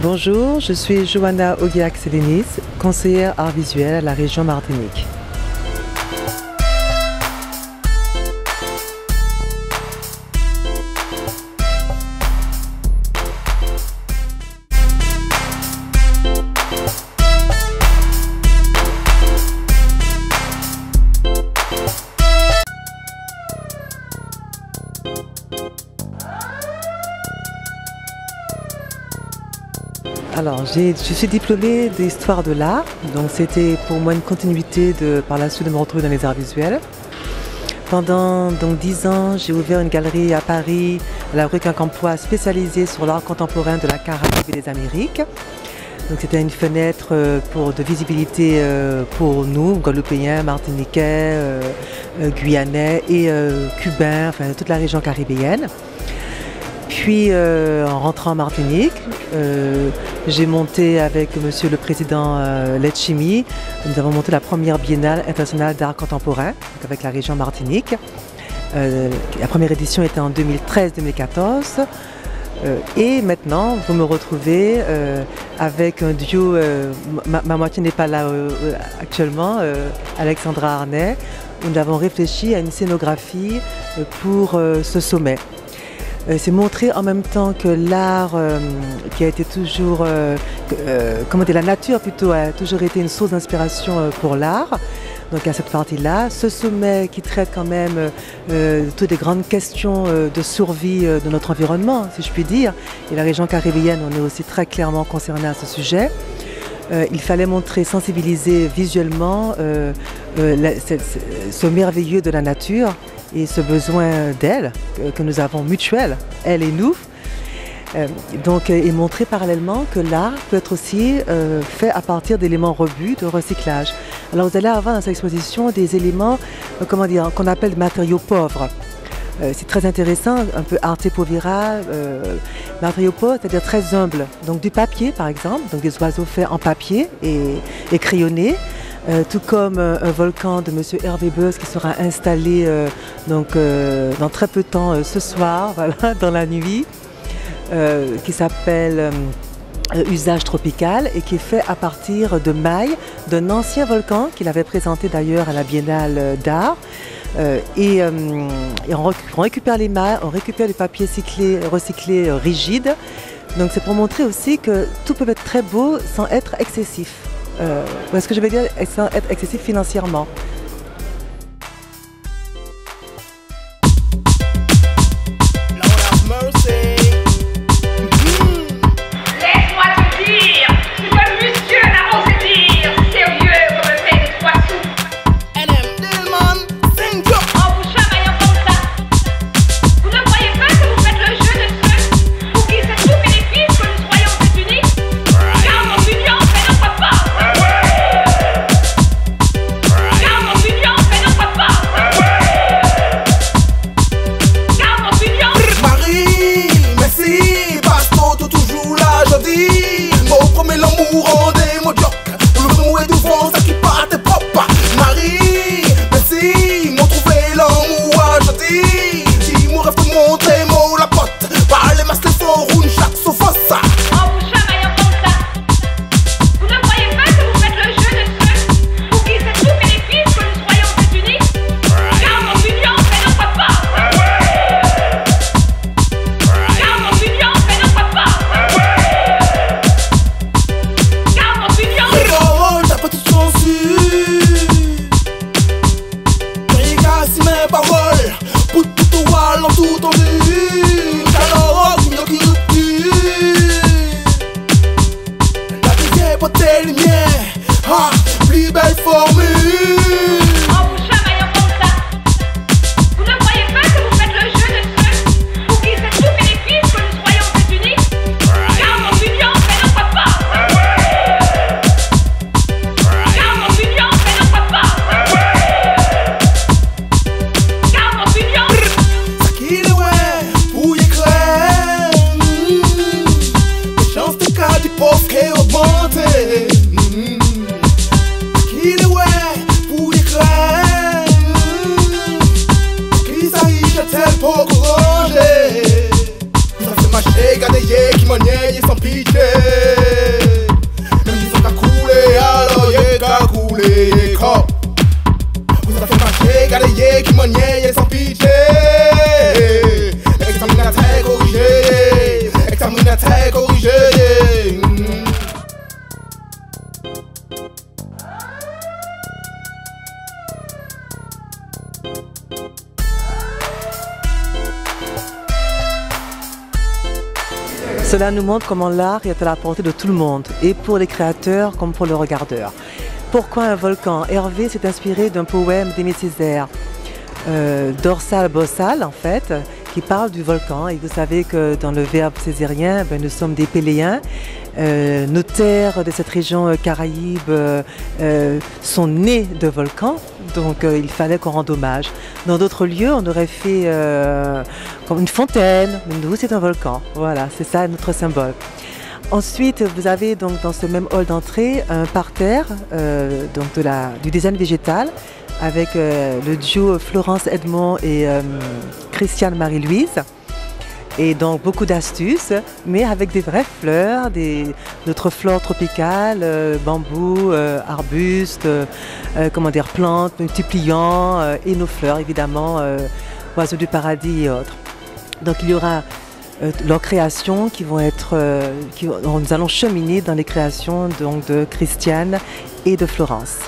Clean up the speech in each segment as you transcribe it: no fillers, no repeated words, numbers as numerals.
Bonjour, je suis Johanna Oguiac-Sélénis, conseillère art visuel à la région Martinique. Alors, je suis diplômée d'histoire de l'art, donc c'était pour moi une continuité par la suite de me retrouver dans les arts visuels. Pendant 10 ans, j'ai ouvert une galerie à Paris, à la rue Quincampoix, spécialisée sur l'art contemporain de la Caraïbe et des Amériques. Donc c'était une fenêtre de visibilité pour nous, Guadeloupéens, Martiniquais, Guyanais et Cubains, enfin toute la région caribéenne. Puis en rentrant en Martinique, j'ai monté avec Monsieur le Président Letchimy, nous avons monté la première biennale internationale d'art contemporain avec la région Martinique. La première édition était en 2013-2014. Et maintenant, vous me retrouvez avec un duo, ma moitié n'est pas là actuellement, Alexandra Arnay, où nous avons réfléchi à une scénographie pour ce sommet. C'est montrer en même temps que l'art qui a été toujours, comment dire, la nature plutôt a toujours été une source d'inspiration pour l'art. Donc à cette partie-là, ce sommet qui traite quand même toutes les grandes questions de survie de notre environnement, si je puis dire. Et la région caribéenne, on est aussi très clairement concerné à ce sujet. Il fallait montrer, sensibiliser visuellement ce merveilleux de la nature et ce besoin d'elle que nous avons mutuel, elle et nous. Et montrer parallèlement que l'art peut être aussi fait à partir d'éléments rebus de recyclage. Alors vous allez avoir dans cette exposition des éléments, comment dire, qu'on appelle matériaux pauvres. C'est très intéressant, un peu arte povera, matériaux pauvres, c'est-à-dire très humbles. Donc du papier par exemple, donc des oiseaux faits en papier et crayonnés. Tout comme un volcan de M. Hervé Beuz qui sera installé dans très peu de temps ce soir, voilà, dans la nuit, qui s'appelle Usage tropical et qui est fait à partir de mailles d'un ancien volcan qu'il avait présenté d'ailleurs à la Biennale d'art. On récupère les mailles, on récupère les papiers recyclés rigides. Donc c'est pour montrer aussi que tout peut être très beau sans être excessif. Ce que je veux dire, sans être excessif financièrement. oublié qui m'en est sans pitié. Examinateur corrigé, examinateur corrigé. Cela nous montre comment l'art est à la portée de tout le monde, et pour les créateurs comme pour le regardeur. Pourquoi un volcan? Hervé s'est inspiré d'un poème d'Aimé Césaire, Dorsal Bossal en fait, qui parle du volcan. Et vous savez que dans le verbe césarien, nous sommes des Péléens. Nos terres de cette région Caraïbe sont nées de volcans, donc il fallait qu'on rende hommage. Dans d'autres lieux, on aurait fait comme une fontaine, mais nous c'est un volcan. Voilà, c'est ça notre symbole. Ensuite, vous avez donc dans ce même hall d'entrée un parterre donc du design végétal avec le duo Florence Edmond et Christiane Marie-Louise. Et donc beaucoup d'astuces, mais avec des vraies fleurs, notre flore tropicale, bambou, arbustes, plantes, multipliants, et nos fleurs évidemment, oiseaux du paradis et autres. Donc il y aura leurs créations qui vont être, nous allons cheminer dans les créations donc, de Christiane et de Florence.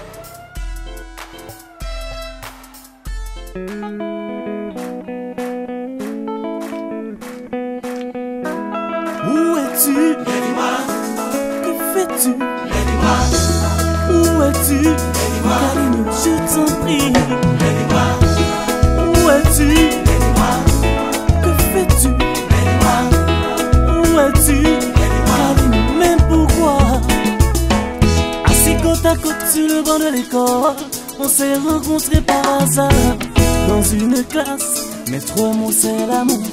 Où es-tu? Que fais-tu? Où es-tu? Caline, je t'en prie. Où es-tu? Que fais-tu? Où es-tu? Caline, mais pourquoi? Assis côte à côte sur le banc de l'école, on s'est rencontrés par hasard dans une classe, mais trois mots c'est l'amour.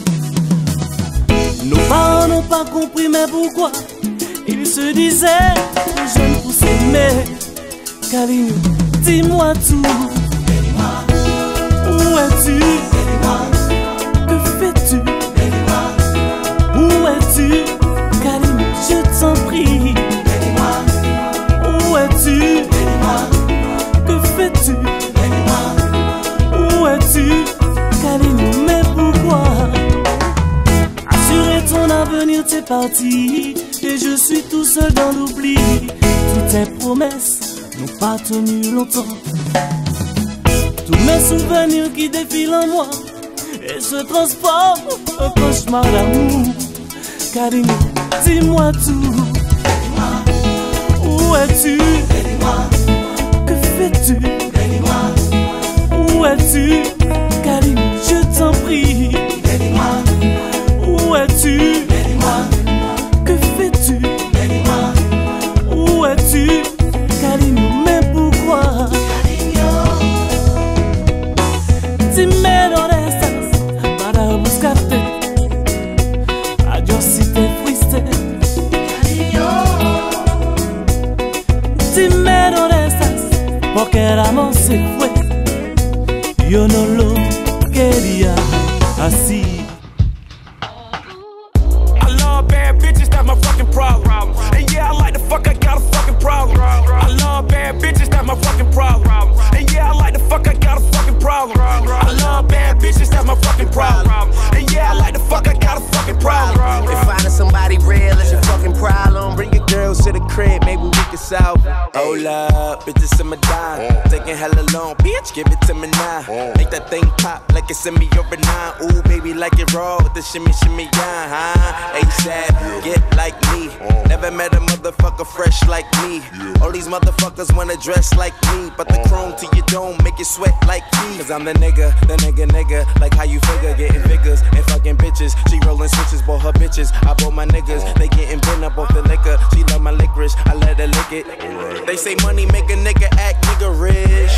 Nos parents n'ont pas compris, mais pourquoi? Ils se disaient, les jeunes pour s'aimer. Caline, dis-moi tout. Où es-tu? Que fais-tu? Où es-tu? Caline, je t'en prie. Où es-tu? Que fais-tu? Où es-tu? Caline, mais pourquoi? Ton avenir t'es parti et je suis tout seul dans l'oubli. Toutes tes promesses n'ont pas tenu longtemps. Tous mes souvenirs qui défilent en moi et se transforment en cauchemar d'amour. Caline, dis-moi tout. Où es-tu? Que fais-tu? Où es-tu? Caline, je t'en prie. Où es-tu? Que fais-tu? Où es-tu? Caline, mais pourquoi? Dime dónde estás para buscarte. Adiós si te fuiste. Dime dónde estás porque el amor se fue. Yo no lo quería así. My fucking problem. And yeah, I like the fuck, I got a fucking problem. I love bad bitches, that's my fucking problem. And yeah, I like the fuck, I got a fucking problem. I love bad bitches, that's my fucking problem. And yeah, I like the fuck, I got a fucking problem. If finding somebody real is your fucking problem, bring your girls to the crib, maybe we can solve. Hold up, bitches in my dime. Taking hella long, bitch, give it to me now. Make that thing pop like it's in me or a nine. Ooh, baby, like it raw with the shimmy, shimmy, yeah, huh? ASAP, get like me. Never met a motherfucker fresh like me. All these motherfuckers wanna dress like me, but the chrome to your dome make you sweat like me. Cause I'm the nigga, like how you figure, getting figures and fucking bitches. She rolling switches, bought her bitches, I bought my niggas. They getting bent up off the liquor, she love my licorice, I let her lick it. They say money make a nigga act nigga rich,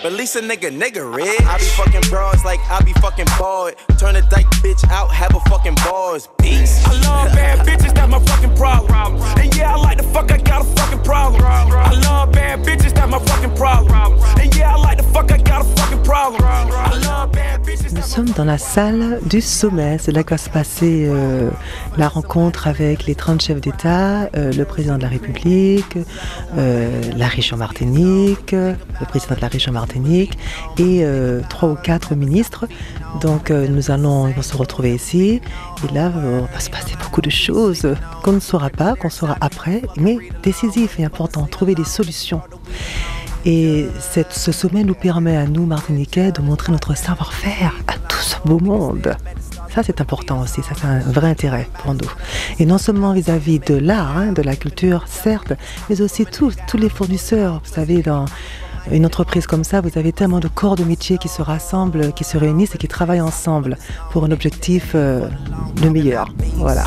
but at least a nigga rich. I be fucking bras like I be fucking bored. Turn a dyke bitch out, have a fucking bars. Peace. I love bad bitches, that's my fucking problem. And yeah, I like the fuck, I got a fucking problem. I love bad bitches, that's my fucking problem. And yeah, I like the fuck, I got a fucking problem. I love bad bitches. Nous sommes dans la salle du sommet. C'est là que va se passer la rencontre avec les 30 chefs d'État, le président de la République, la région Martinique, le président de la région Martinique et 3 ou 4 ministres. Donc ils vont se retrouver ici et là va se passer beaucoup de choses qu'on ne saura pas, qu'on saura après, mais décisif et important, trouver des solutions. Et ce sommet nous permet à nous, Martiniquais, de montrer notre savoir-faire à tout ce beau monde. Ça, c'est important aussi, ça c'est un vrai intérêt pour nous. Et non seulement vis-à-vis de l'art, de la culture, certes, mais aussi tous les fournisseurs. Vous savez, dans une entreprise comme ça, vous avez tellement de corps de métier qui se rassemblent, qui se réunissent et qui travaillent ensemble pour un objectif le meilleur. Voilà.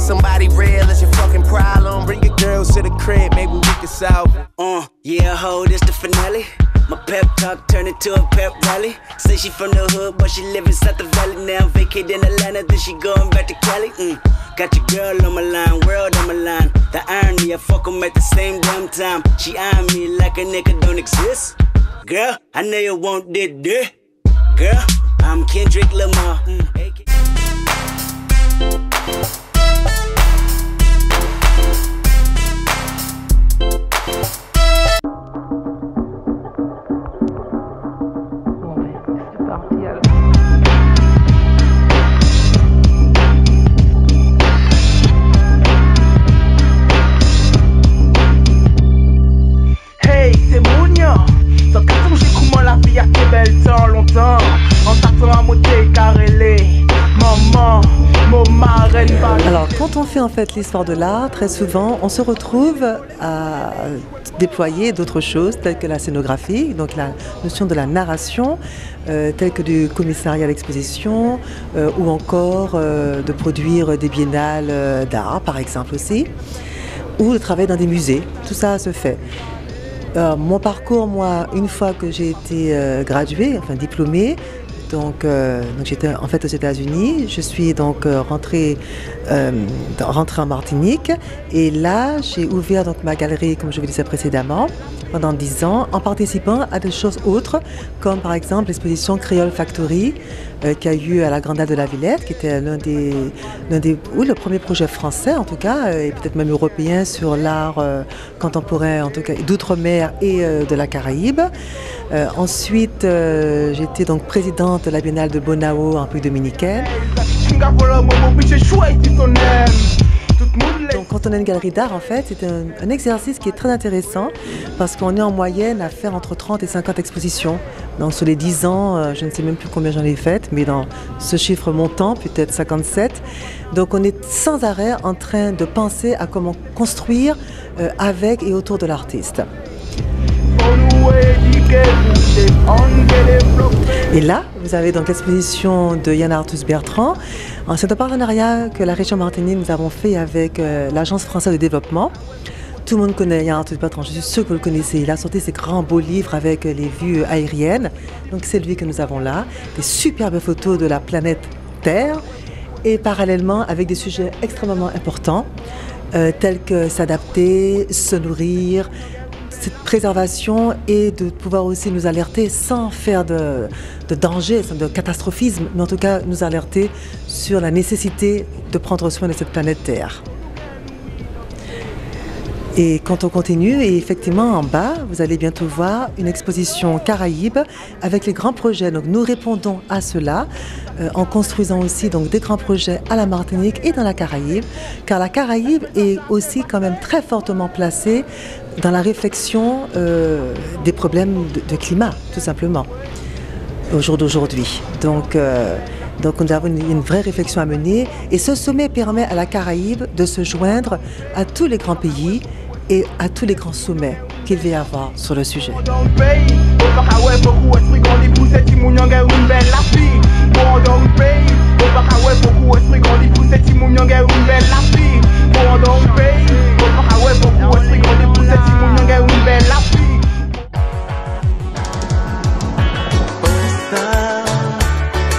Somebody real is your fucking problem. Bring your girls to the crib, maybe we can solve. Yeah, ho, this the finale. My pep talk turned into a pep rally. Say she from the hood, but she live inside the valley now. Vacate in Atlanta, then she going back to Cali. Got your girl on my line, world on my line. The irony, I fuck 'em at the same damn time. She eyeing me like a nigga don't exist. Girl, I know you want this. Girl, I'm Kendrick Lamar. Alors, quand on fait en fait l'histoire de l'art, très souvent, on se retrouve à déployer d'autres choses, telles que la scénographie, donc la notion de la narration, telle que du commissariat à l'exposition, ou encore de produire des biennales d'art, par exemple aussi, ou de travailler dans des musées. Tout ça se fait. Mon parcours, moi, une fois que j'ai été graduée, enfin diplômée, donc j'étais en fait aux États-Unis. Je suis donc rentrée en Martinique et là j'ai ouvert donc ma galerie, comme je vous disais précédemment, pendant 10 ans, en participant à des choses autres, comme par exemple l'exposition Creole Factory qui a eu à la Grande Halle de la Villette, qui était le premier projet français en tout cas, et peut-être même européen sur l'art contemporain, en tout cas d'outre-mer et de la Caraïbe. Ensuite, j'étais donc présidente de la Biennale de Bonao en République dominicaine. Donc quand on a une galerie d'art, en fait, c'est un exercice qui est très intéressant parce qu'on est en moyenne à faire entre 30 et 50 expositions. Donc sur les 10 ans, je ne sais même plus combien j'en ai faites, mais dans ce chiffre montant, peut-être 57. Donc on est sans arrêt en train de penser à comment construire avec et autour de l'artiste. Et là, vous avez donc l'exposition de Yann Arthus Bertrand. C'est un partenariat que la région Martinique nous avons fait avec l'Agence française de développement. Tout le monde connaît Yann Arthus Bertrand, je suis sûre que vous le connaissez. Il a sorti ces grands beaux livres avec les vues aériennes. Donc c'est lui que nous avons là. Des superbes photos de la planète Terre et parallèlement avec des sujets extrêmement importants tels que s'adapter, se nourrir, cette préservation et de pouvoir aussi nous alerter sans faire de danger, de catastrophisme, mais en tout cas nous alerter sur la nécessité de prendre soin de cette planète Terre. Et quand on continue, et effectivement en bas, vous allez bientôt voir une exposition Caraïbes avec les grands projets. Donc nous répondons à cela en construisant aussi donc, des grands projets à la Martinique et dans la Caraïbe, car la Caraïbe est aussi quand même très fortement placée dans la réflexion des problèmes de climat, tout simplement, au jour d'aujourd'hui. Donc nous avons une vraie réflexion à mener et ce sommet permet à la Caraïbe de se joindre à tous les grands pays et à tous les grands sommets qu'il va y avoir sur le sujet.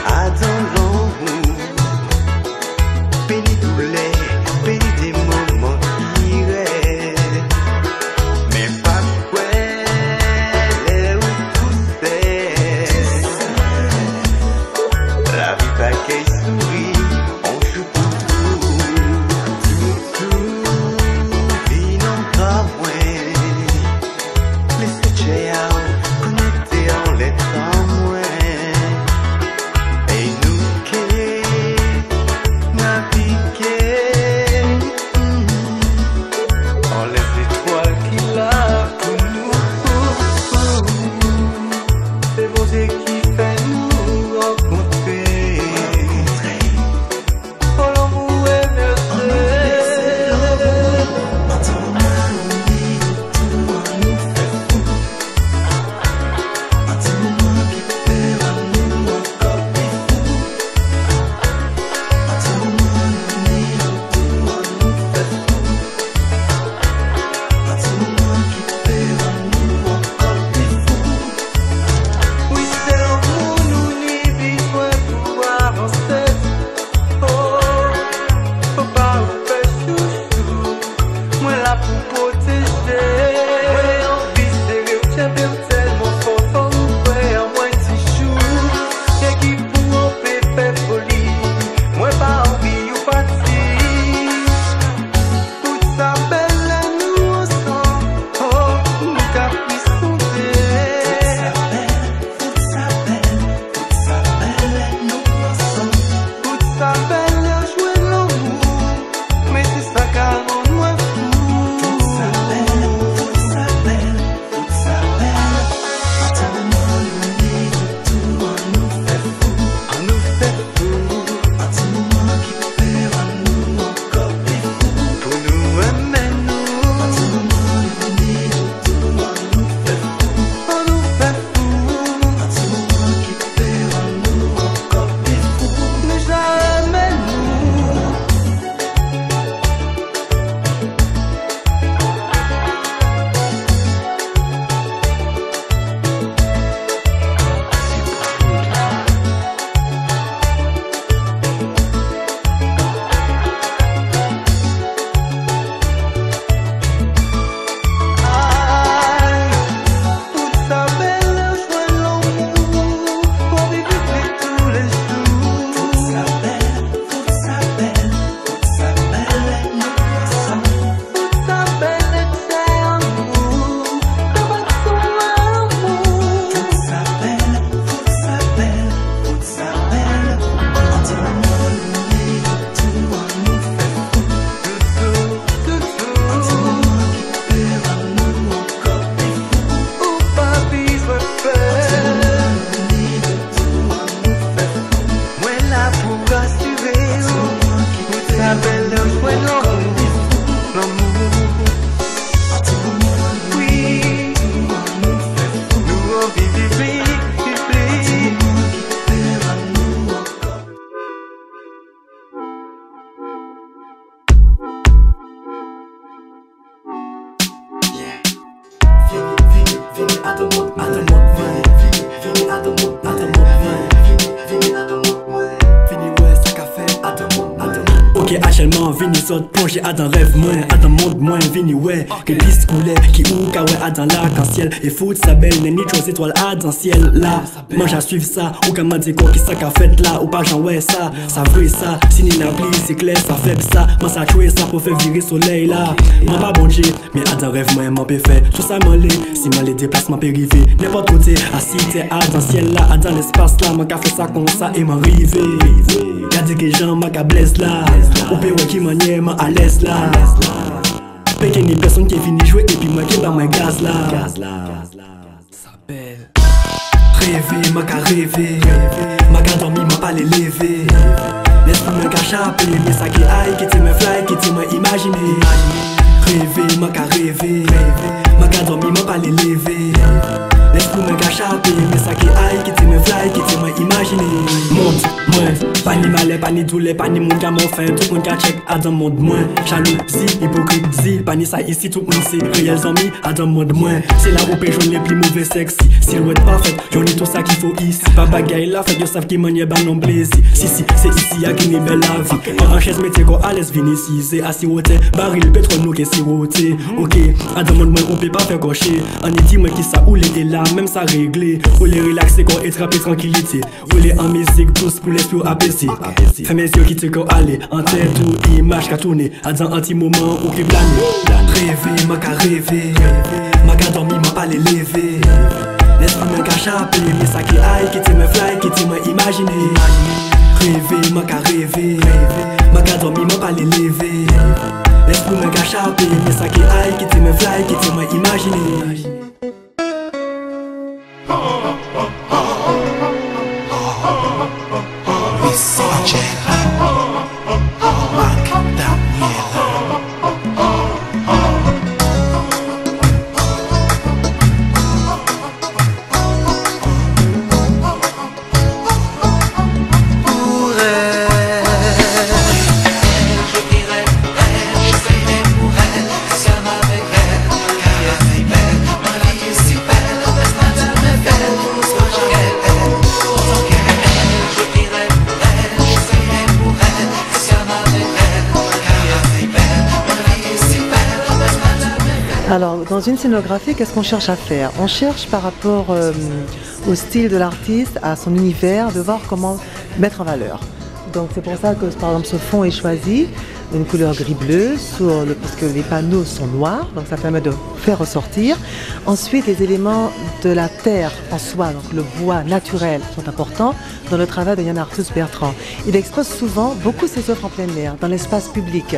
I don't know. Ok, actuellement, vini saute plongé à dans rêve moins, à dans monde moins, vini ouais. Que piste coulait, qui ou ka ouais, à dans l'arc-en-ciel. Et foot sa belle, n'est ni chose étoile à dans ciel là. Moi j'ai suivre ça, ou comme m'a dit quoi qui ça qu'a fait là, ou pas j'en ouais ça, ça vrai ça. Si ni la pli, c'est clair, ça fait ça. Moi ça joué ça pour faire virer soleil là. Moi pas bon Dieu, mais à dans rêve moins, m'en peut faire. Tout ça m'en l'est, si m'en les déplacements peut arriver. N'importe côté, assis t'es à dans ciel là, à dans l'espace là. Moi qu'a fait ça comme ça et m'en rivé. Gardez que j'en m'a qu'a blesse là. Ou pé ouais qui manière m'a à l'aise là. Pékin ni personne qui est fini jouer et puis moi qui est dans ma gaz là. Ça belle. Rêver, m'a qu'à rêver. M'a qu'à dormir, m'a pas les lever. Laisse-moi me cachaper, mais ça qui aille, qui te me fly, qui te me imaginer. Rêver, m'a qu'à rêver. M'a qu'à dormir, m'a pas les lever. Laisse-moi me cachaper, mais ça qui aille, qui te me fly, qui te me imaginer. Monte, moins, pas ni malais, pas ni douleur, pas ni moun ka m'en fait. Tout moun ka check à dans monde moins. Jalousie, hypocrisie, pas ni ça ici, tout moun c'est réel amis à dans monde moins. C'est là où péjon les plus mauvais sexy. Silhouette parfaite, y'en est tout ça qu'il faut ici. Pas bagaille là, fait que savent qui maniait ban non plaisir. Si, c'est ici y'a qui n'est belle la vie. En chaise, mettez quoi à l'aise, vini ici. C'est assis au thé, baril, pétrole, nous qui siroté. Ok, à dans monde moins, on peut pas faire cocher. On est dit moi qui ça ou les là, même ça réglé. Ou les relaxer, quoi, étrapper tranquillité. Ou les en musique, tous pour l'esprit apaiser. Fais mes yeux qui te go aller, en tête ou image qu'a tourné. À dans un petit moment où qui plane. Rêver, m'a qu'à rêver. M'a qu'à dormir, m'a pas les lever. Laisse-moi me cachaper, mais ça qui aille, qui te me fly, qui te me imaginer. Rêver, m'a qu'à rêver. M'a qu'à dormir, m'a pas les lever. Laisse-moi me cachaper, mais ça qui aille, qui te me fly, qui te me imaginer. Alors, dans une scénographie, qu'est-ce qu'on cherche à faire? On cherche par rapport au style de l'artiste, à son univers, de voir comment mettre en valeur. Donc c'est pour ça que par exemple ce fond est choisi, une couleur gris-bleu, parce que les panneaux sont noirs, donc ça permet de faire ressortir. Ensuite, les éléments de la terre en soi, donc le bois naturel, sont importants dans le travail de Yann Arthus Bertrand. Il expose souvent beaucoup ses œuvres en plein air, dans l'espace public.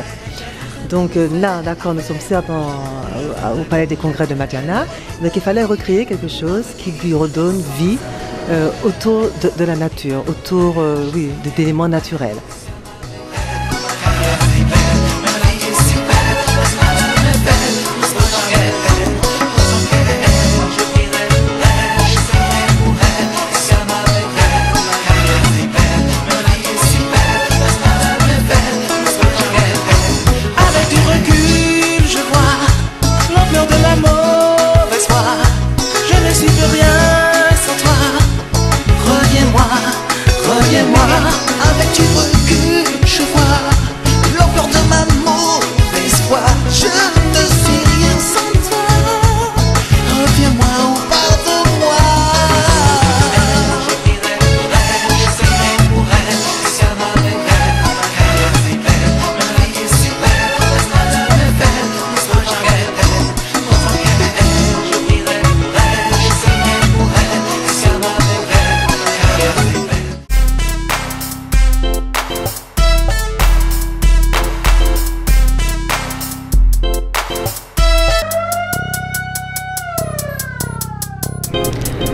Donc là, d'accord, nous sommes certes au Palais des Congrès de Madiana, donc il fallait recréer quelque chose qui lui redonne vie autour de la nature, autour oui, d'éléments naturels. Avec du recul, je vois l'ampleur de ma mauvaise foi. Je ne suis rien sans toi. Reviens-moi ou pardonne-moi. Je dirais pour elle, je serai pour elle. Si elle m'avait elle est belle, elle est super. Reste-moi de mes belles, laisse-moi jamais belle. Je dirais pour elle, je serai pour elle. Si elle m'avait elle est belle.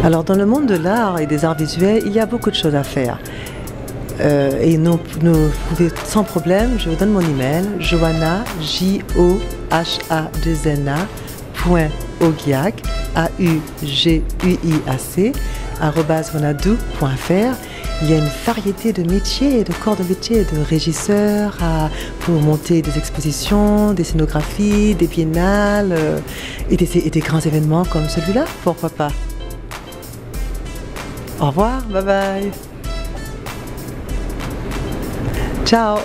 Alors dans le monde de l'art et des arts visuels, il y a beaucoup de choses à faire. Et vous pouvez sans problème, je vous donne mon email, Johanna, Johanna.Ogiac, AUGUIAC @wanadoo.fr. Il y a une variété de métiers, de corps de métiers, de régisseurs pour monter des expositions, des scénographies, des biennales et des grands événements comme celui-là, pourquoi pas. Au revoir, bye bye. Ciao.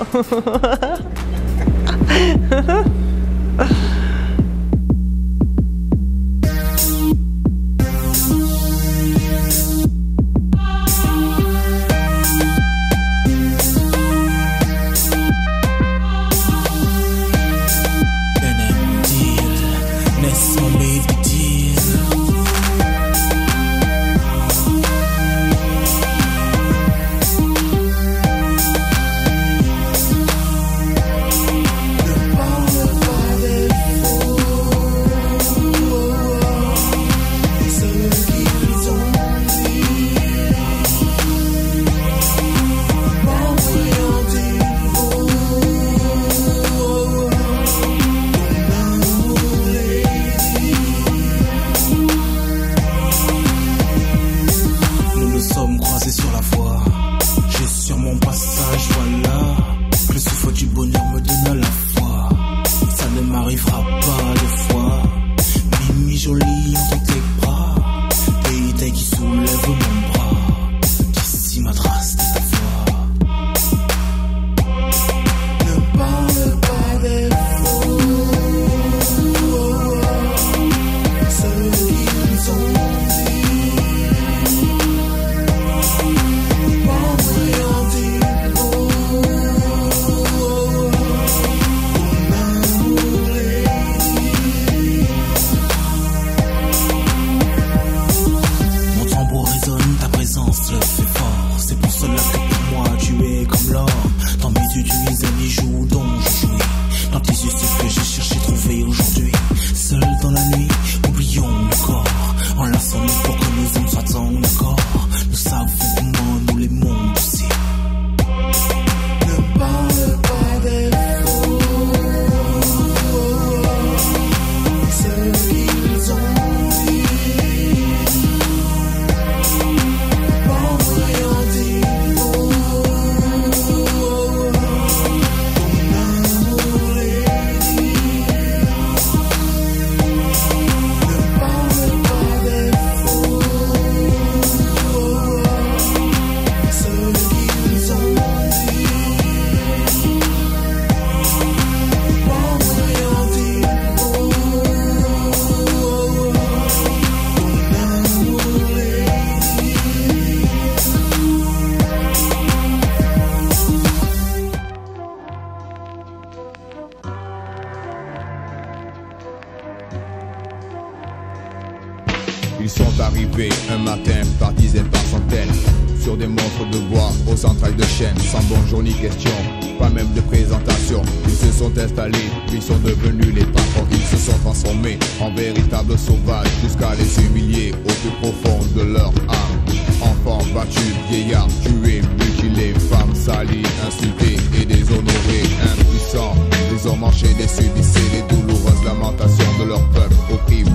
Ils sont arrivés un matin par dizaines, par centaines, sur des montres de bois aux entrailles de chêne, sans bonjour ni question, pas même de présentation. Ils se sont installés, puis sont devenus les patrons. Ils se sont transformés en véritables sauvages, jusqu'à les humilier au plus profond de leur âme. Enfants battus, vieillards tués, mutilés, femmes salies, insultées et déshonorées, impuissants. Les hommes enchaînés subissaient les douloureuses lamentations de leur peuple opprimé.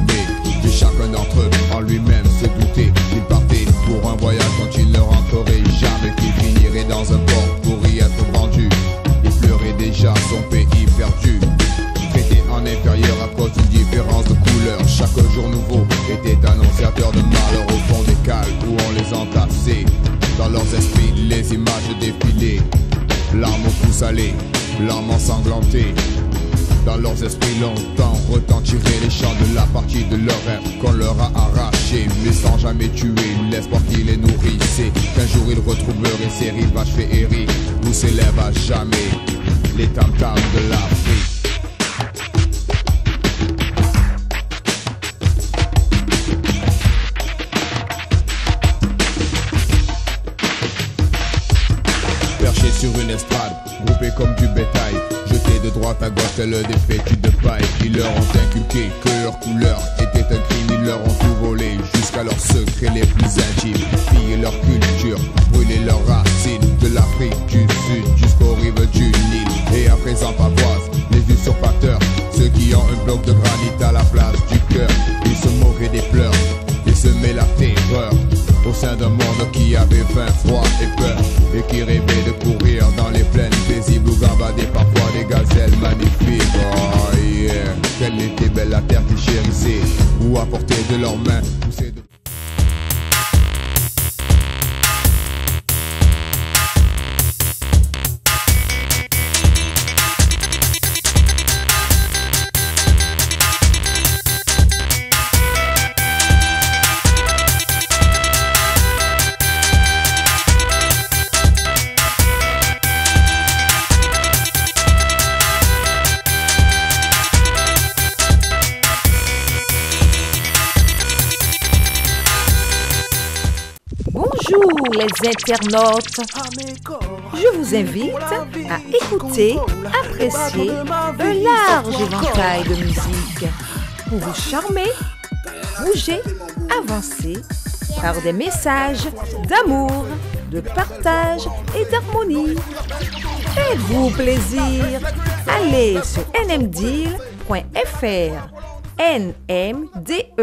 Et chacun d'entre eux en lui-même se doutait qu'il partait pour un voyage dont il ne rentrerait jamais, qu'il finirait dans un port pour y être vendu. Il pleurait déjà son pays perdu, traité en inférieur à cause d'une différence de couleur. Chaque jour nouveau était annonciateur de malheur au fond des cales où on les entassait. Dans leurs esprits les images défilaient, larmes au pouls salé, larmes ensanglantées. Dans leurs esprits longtemps retentiraient les chants de la partie de leur rêve qu'on leur a arraché, mais sans jamais tuer l'espoir qui les nourrissait. Qu'un jour ils retrouveraient ces rivages féeriques où s'élèvent à jamais les tam-tams de l'Afrique. Perché sur une estrade, groupés comme du bétail, jetés de droite à gauche tel des fétus de paille. Ils leur ont inculqué que leur couleur était un crime. Ils leur ont tout volé jusqu'à leurs secrets les plus intimes. Pillé leur culture, brûlé leurs racines, de l'Afrique du Sud jusqu'aux rives du Nil. Et à présent pavoise, les les usurpateurs, ceux qui ont un bloc de granit à la place du cœur. Ils se moquaient des pleurs, ils semaient la terreur au sein d'un monde qui avait faim, froid et peur, et qui rêvait de courir dans les plaines paisibles où gambadaient parfois des gazelles magnifiques. Oh yeah, quelle était belle la terre qu'ils chérissaient, où à portée de leurs mains poussaient de... Bonjour les internautes, je vous invite à écouter, apprécier un large éventail de musique pour vous charmer, bouger, avancer par des messages d'amour, de partage et d'harmonie. Faites-vous plaisir, allez sur nmdeal.fr, nmdeal.fr